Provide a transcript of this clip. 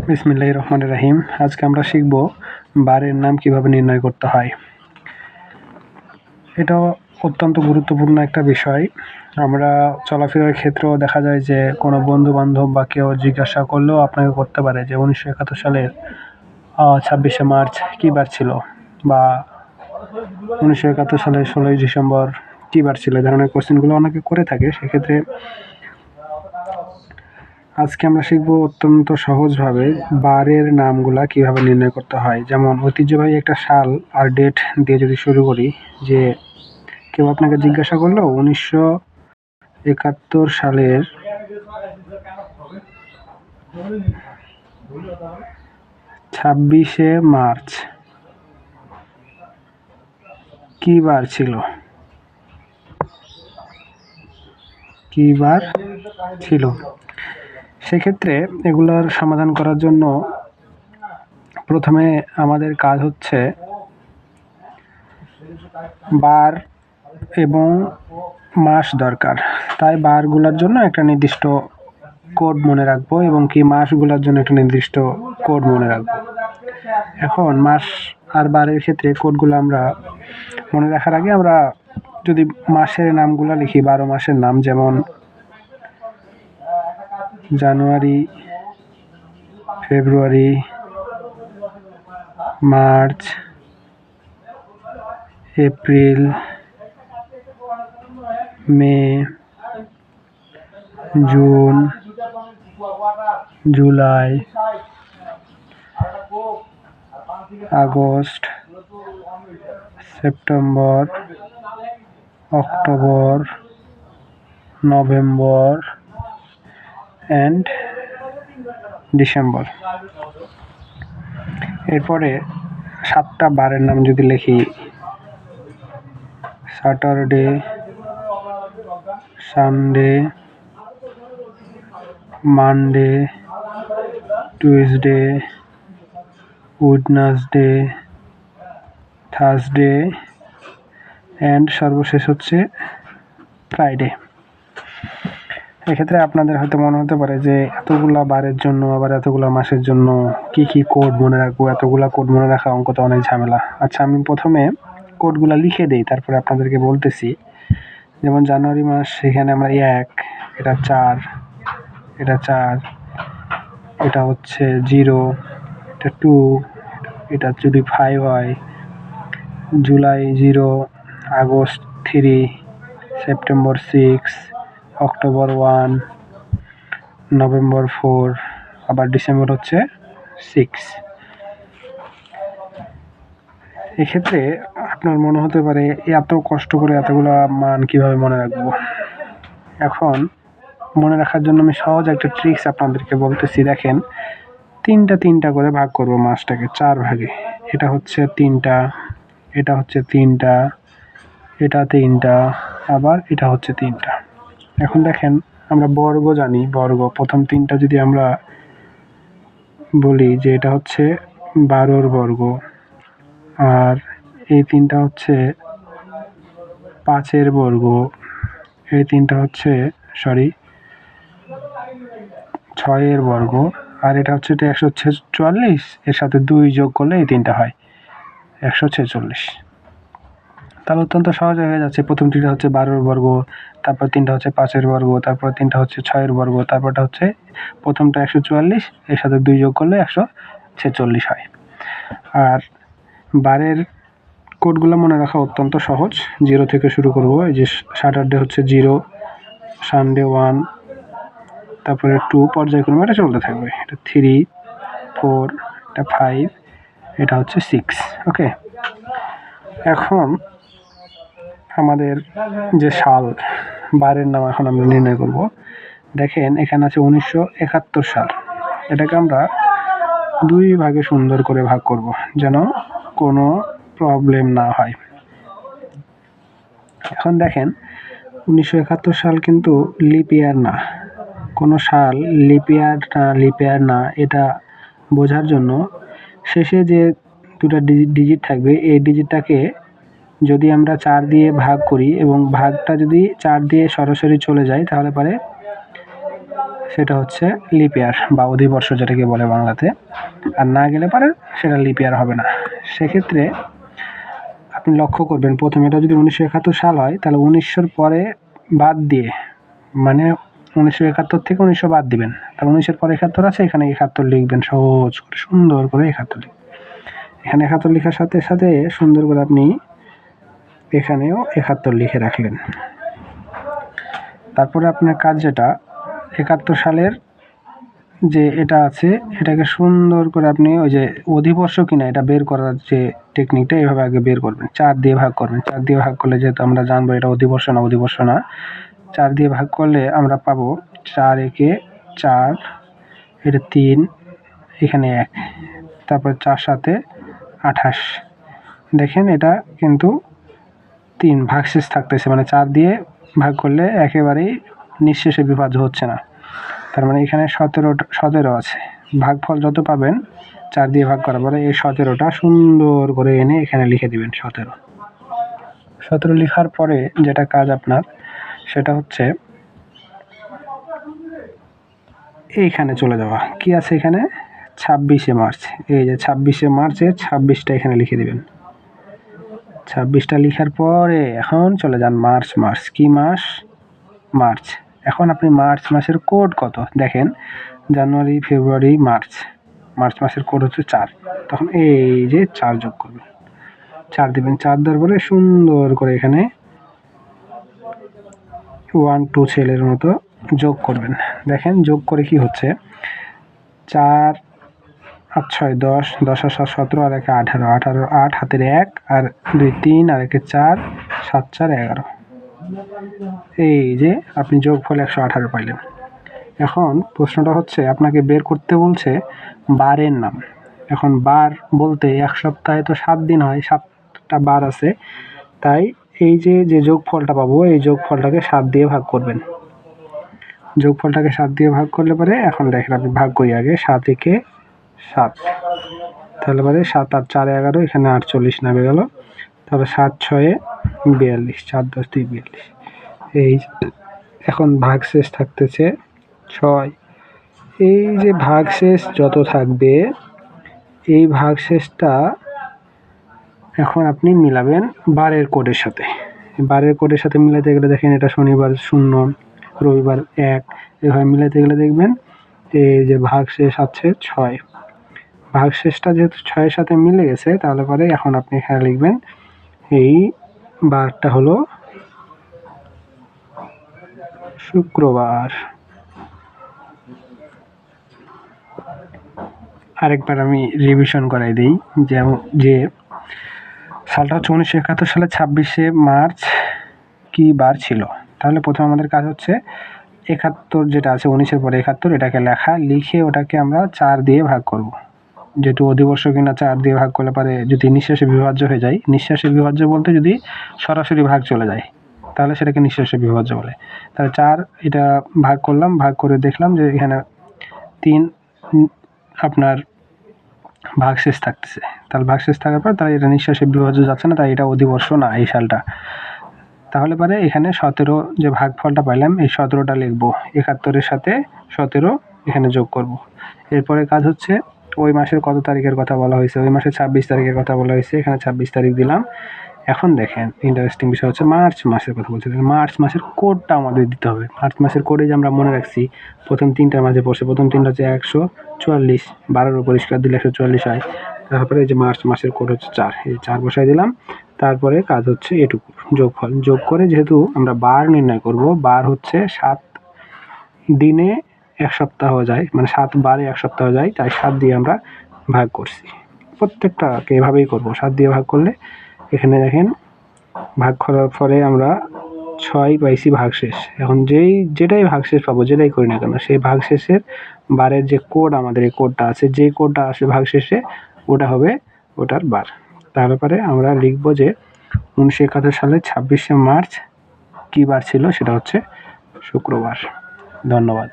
বিসমিল্লাহির রহমানির রহিম। আজকে আমরা শিখব বারের নাম কিভাবে নির্ণয় করতে হয়। এটা অত্যন্ত গুরুত্বপূর্ণ একটা বিষয়। আমরা চলাফেরার ক্ষেত্রেও দেখা যায় যে কোনো বন্ধু-বান্ধব বা কেউ জিজ্ঞাসা করলেও আপনাকে করতে পারে যে 1971 সালের 26শে মার্চ কী বার ছিল, বা 1971 সালের 16ই ডিসেম্বর কী বার ছিল। এই ধরনের কোশ্চেনগুলো অনেকে করে থাকে। সেক্ষেত্রে আজকে আমরা শিখব অত্যন্ত সহজভাবে বারের নামগুলা কিভাবে নির্ণয় করতে হয়। যেমন ঐতিহ্যবাহী একটা সাল আর ডেট দিয়ে যদি শুরু করি, যে কেউ আপনাকে জিজ্ঞাসা করলো 1971 সালের 26শে মার্চ কী বার ছিল, সেক্ষেত্রে এগুলোর সমাধান করার জন্য প্রথমে আমাদের কাজ হচ্ছে বার এবং মাস দরকার। তাই বারগুলোর জন্য একটা নির্দিষ্ট কোড মনে রাখবো এবং কি মাসগুলোর জন্য একটা নির্দিষ্ট কোড মনে রাখবো। এখন মাস আর বারের ক্ষেত্রে কোডগুলো আমরা মনে রাখার আগে আমরা যদি মাসের নামগুলো লিখি, 12 মাসের নাম, যেমন January, February, March, April, May, June, July, August, September, October, November and December. এরপরে 7টা বারের নাম যদি লিখি, Saturday, Sunday, Monday, Tuesday, Wednesday, Thursday and সর্বশেষ হচ্ছে ফ্রাইডে। এক্ষেত্রে আপনাদের হয়তো মনে হতে পারে যে এতগুলা বারের জন্য আবার এতগুলা মাসের জন্য কি কোড মনে রাখবো, এতগুলা কোড মনে রাখা অঙ্ক তো অনেক ঝামেলা। আচ্ছা, আমি প্রথমে কোডগুলা লিখে দিই, তারপরে আপনাদেরকে বলতেছি। যেমন জানুয়ারি মাস, এখানে আমরা 1, এটা 4, এটা 4, এটা হচ্ছে 0, এটা 2, এটা যদি 5 হয়, July 0, August 3, September 6, October 1, November 4, আবার ডিসেম্বর হচ্ছে 6। এক্ষেত্রে আপনার মনে হতে পারে এত কষ্ট করে এতগুলো মান কিভাবে মনে রাখবো। এখন মনে রাখার জন্য আমি সহজ একটা ট্রিক্স আপনাদেরকে বলতেছি। দেখেন, 3টা করে ভাগ করব মাসটাকে 4 ভাগে। এটা হচ্ছে 3টা, এটা হচ্ছে 3টা, এটা 3টা, আবার এটা হচ্ছে 3টা। এখন দেখেন, আমরা বর্গ জানি, বর্গ প্রথম 3টা যদি আমরা বলি যে এটা হচ্ছে 12র বর্গ, আর এই 3টা হচ্ছে 5-এর বর্গ, এই 3টা হচ্ছে 6-এর বর্গ, আর এটা হচ্ছে 146, এর সাথে 2 যোগ করলে এই 3টা হয় 146। তাহলে অত্যন্ত সহজ হয়ে যাচ্ছে। প্রথম 3টা হচ্ছে 12-এর বর্গ, তারপর 3টা হচ্ছে 5-এর বর্গ, তারপর 3টা হচ্ছে 6-এর বর্গ, তারপরটা হচ্ছে প্রথমটা 144, এর সাথে 2 যোগ করলে 146 হয়। আর বারের কোডগুলো মনে রাখা অত্যন্ত সহজ। 0 থেকে শুরু করব। এই যে স্যাটারডে হচ্ছে 0, সানডে 1, তারপরে 2, পর্যায়ক্রমে এটা চলতে থাকবে। এটা 3, 4, এটা 5, এটা হচ্ছে 6। ওকে, এখন আমাদের যে সাল, বারের নাম এখন আমরা নির্ণয় করব। দেখেন, এখানে আছে 1971 সাল। এটাকে আমরা 2 ভাগে সুন্দর করে ভাগ করব, যেন কোনো প্রবলেম না হয়। এখন দেখেন, 1971 সাল কিন্তু লিপ ইয়ার না। কোনো সাল লিপ ইয়ার না, এটা বোঝার জন্য শেষে যে 2টা ডিজিট থাকবে, এই ডিজিটটাকে যদি আমরা 4 দিয়ে ভাগ করি এবং ভাগটা যদি 4 দিয়ে সরাসরি চলে যায়, তাহলে পরে সেটা হচ্ছে লিপ ইয়ার বা অধিবর্ষ যেটাকে বলে বাংলাতে। আর না গেলে পারে সেটা লিপ ইয়ার হবে না। সেক্ষেত্রে আপনি লক্ষ্য করবেন, প্রথমে এটা যদি 1971 সাল হয় তাহলে 1900-র পরে বাদ দিয়ে, মানে 1971 থেকে 1900 বাদ দিবেন, তাহলে 1900-এর পরে 71 আছে, এখানে 71 লিখবেন, সহজ করে সুন্দর করে 71 লিখবেন। এখানে 71 লেখার সাথে সাথে সুন্দর করে আপনি এখানেও 71 লিখে রাখলেন। তারপরে আপনার কাজ যেটা 71 সালের যে এটা আছে, এটাকে সুন্দর করে আপনি ওই যে অধিবর্ষ কিনা এটা বের করার যে টেকনিকটা, এইভাবে আগে বের করবেন। 4 দিয়ে ভাগ করবেন। 4 দিয়ে ভাগ করলে যেহেতু আমরা জানবো এটা অধিবর্ষ না, 4 দিয়ে ভাগ করলে আমরা পাবো 4 একে 4, এটা 3, এখানে 1, তারপর 4 সাথে 28। দেখেন এটা কিন্তু 3 ভাগশেষ থাকতেছে, মানে 4 দিয়ে ভাগ করলে একেবারেই নিঃশেষে বিভাজ্য হচ্ছে না। তার মানে এখানে 17 আছে। ভাগফল যত পাবেন 4 দিয়ে ভাগ করার পরে এই 17টা সুন্দর করে এনে এখানে লিখে দিবেন। 17 লেখার পরে যেটা কাজ আপনার সেটা হচ্ছে এইখানে চলে যাওয়া। কি আছে এখানে? 26শে মার্চ। এই যে 26শে মার্চে 26টা এখানে লিখে দিবেন। 26টা লিখার পরে এখন চলে যান মার্চ। কি মাস? মার্চ। এখন আপনি মার্চ মাসের কোড কত দেখেন, জানুয়ারি, ফেব্রুয়ারি, মার্চ মাসের কোড হচ্ছে 4। তখন এই যে 4 যোগ করবেন, 4 দিবেন। 4 দেওয়ার পরে সুন্দর করে এখানে 1 2 ছেলের মতো যোগ করবেন। দেখেন যোগ করে কি হচ্ছে, 4 8 6 10, 10 আর 7 17, আর 1 18, 18 8 হাতের 1, আর 2 3, আর 1 4, 7 4 11। এই যে আপনি যোগফল 118 পাইলেন। এখন প্রশ্নটা হচ্ছে আপনাকে বের করতে বলছে বারের নাম। এখন বার বলতে এক সপ্তাহে তো 7 দিন হয়, 7টা বার আছে, তাই এই যে যোগফলটা পাবো এই যোগফলটাকে 7 দিয়ে ভাগ করবেন। যোগফলটাকে 7 দিয়ে ভাগ করলে পরে এখন দেখেন আপনি ভাগ করি আগে, 7 একে 7, তাহলে পরে 7 আর 4 11, এখানে 48 নামে গেল। তারপরে 7 6 42, 4 10 2 42। এই এখন ভাগশেষ থাকতেছে 6। এই যে ভাগশেষ যত থাকবে এই ভাগশেষটা এখন আপনি মিলাবেন বারের কোডের সাথে। বারের কোডের সাথে মিলাতে গেলে দেখেন এটা শনিবার 0, রবিবার 1, এভাবে মিলাতে গেলে দেখবেন এই যে ভাগশেষ আছে 6। ভাগশেষটা যেহেতু 6-এর সাথে মিলে গেছে তাহলে পরে এখন আপনি এখানে লিখবেন এই বারটা হলো শুক্রবার। আরেকবার আমি রিভিশন করাই দিই, যে সালটা হচ্ছে 1971 সালে 26শে মার্চ কি বার ছিল। তাহলে প্রথমে আমাদের কাজ হচ্ছে 71 যেটা আছে, 19-এর পরে 71, এটাকে লিখে ওটাকে আমরা 4 দিয়ে ভাগ করব। যেহেতু অধিবর্ষ কিনা 4 দিয়ে ভাগ করলে পারে যদি নিঃশেষে বিভাজ্য হয়ে যায়, নিঃশেষে বিভাজ্য বলতে যদি সরাসরি ভাগ চলে যায় তাহলে সেটাকে নিঃশেষে বিভাজ্য বলে। তাহলে 4 এটা ভাগ করলাম, ভাগ করে দেখলাম যে এখানে 3 আপনার ভাগশেষ থাকতেছে। তাহলে ভাগশেষ থাকার পর তাহলে এটা নিঃশেষে বিভাজ্য যাচ্ছে না, তাই এটা অধিবর্ষ না এই সালটা। তাহলে পরে এখানে 17 যে ভাগফলটা পাইলাম এই 17টা লিখবো, 71-এর সাথে 17 এখানে যোগ করব। এরপরে কাজ হচ্ছে ওই মাসের কত তারিখের কথা বলা হয়েছে, ওই মাসের 26 তারিখের কথা বলা হয়েছে, এখানে 26 তারিখ দিলাম। এখন দেখেন ইন্টারেস্টিং বিষয় হচ্ছে মার্চ মাসের কথা বলছে। মার্চ মাসের কোডটা আমাদের দিতে হবে। মার্চ মাসের কোডে যে আমরা মনে রাখছি প্রথম 3টার মাঝে পড়ছে, প্রথম 3টা হচ্ছে 144, 12 পরিষ্কার দিলে 144 হয়। তারপরে এই যে মার্চ মাসের কোড হচ্ছে 4, এই 4 বসাই দিলাম। তারপরে কাজ হচ্ছে এটুকু যোগফল, যোগ করে যেহেতু আমরা বার নির্ণয় করব, বার হচ্ছে 7 দিনে 1 সপ্তাহ যায়, মানে 7 বারে 1 সপ্তাহ যায়, তাই 7 দিয়ে আমরা ভাগ করছি। প্রত্যেকটাকে এভাবেই করব, 7 দিয়ে ভাগ করলে এখানে দেখেন ভাগ করার পরে আমরা 6 পাইছি ভাগশেষ। এখন যেটাই ভাগশেষ পাবো, যেটাই করি না কেন, সেই ভাগশেষের বারের যে কোড আমাদের এই কোডটা আছে, যে কোডটা আসে ভাগশেষে ওটা হবে ওটার বার। তারপরে আমরা লিখব যে 1971 সালে 26শে মার্চ কী বার ছিল, সেটা হচ্ছে শুক্রবার। ধন্যবাদ।